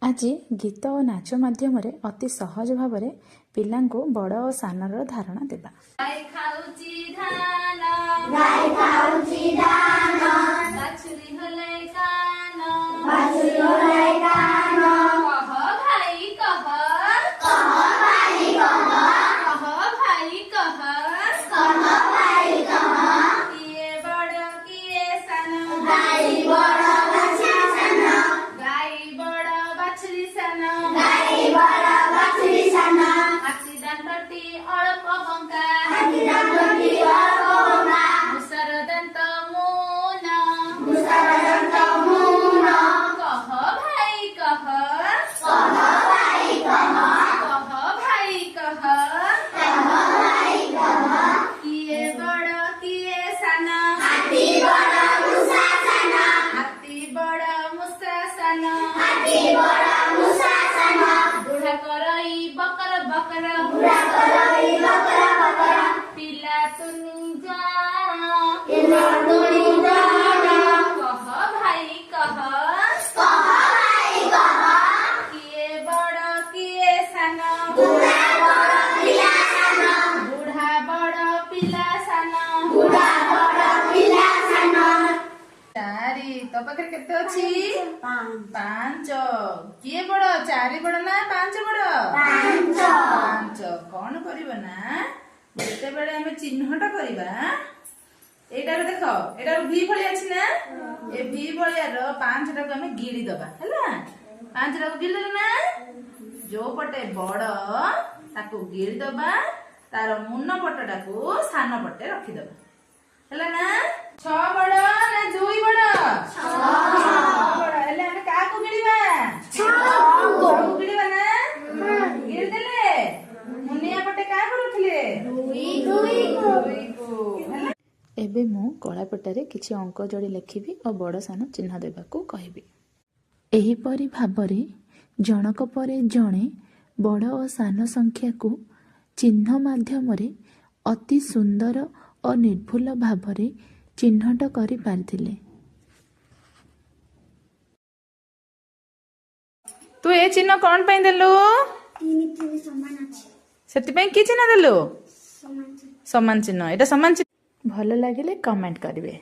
आज गीत और नाच माध्यम अति सहज भाव पिलांको बड़ और सानर धारणा देबा। गाय खाउची धान बाछुरी होलै कान कह भाई कह किए बड़ किए सान गाई बड़ बाछुरी सान हाथी दांतटी अल्प बंका मुसर दंत मून कह भाई कह किए बड़ किए सान हाथी बड़ मुसा सान बुढ़ा करई बकर बकर पिला तुनी जान कह भाई कह किए बड़ किए सान बुढ़ा बड़ पिला सान चारि तो पाखे केते अछि पांच किए बड़ चारि बड़ ना पांच बड़ पांच कौन करिबा ना जेते बेले हमें चिन्हट करिबा एटा रे देखो एटा भी भली अछि ना ए भी भलिया रो पांच टा को हमें गिड़ी दबा हैला पांच टा को गिड़ी ना जो पटे बड़ ताको गिड़ी दबा तार मुन पटटा को सान पटे रखी दबा हैला ना छ बड़ ना दुई बड़ हेले हमें का को गिड़ीबा को गिड़ीबा ना गिड़ी देले मुनिया पटे का करूथिले दुई को एबे मु कलापटारे किछि अंक जोड़ी लिखिबी और बड़ सान चिन्ह देबाकू कहबी। एहीपरि भाबरे जनक परे जणे बड़ और सान संख्या को चिन्ह माध्यमरे अति सुंदर और निर्भुल भावरे चिन्हट करि पारथिले। तू ए चिन्ह कौन पे देलु सेति पे कि चिन्ह देलु समान चिन्ह एटा समान चिन्ह भल लागिले कमेंट करिवे।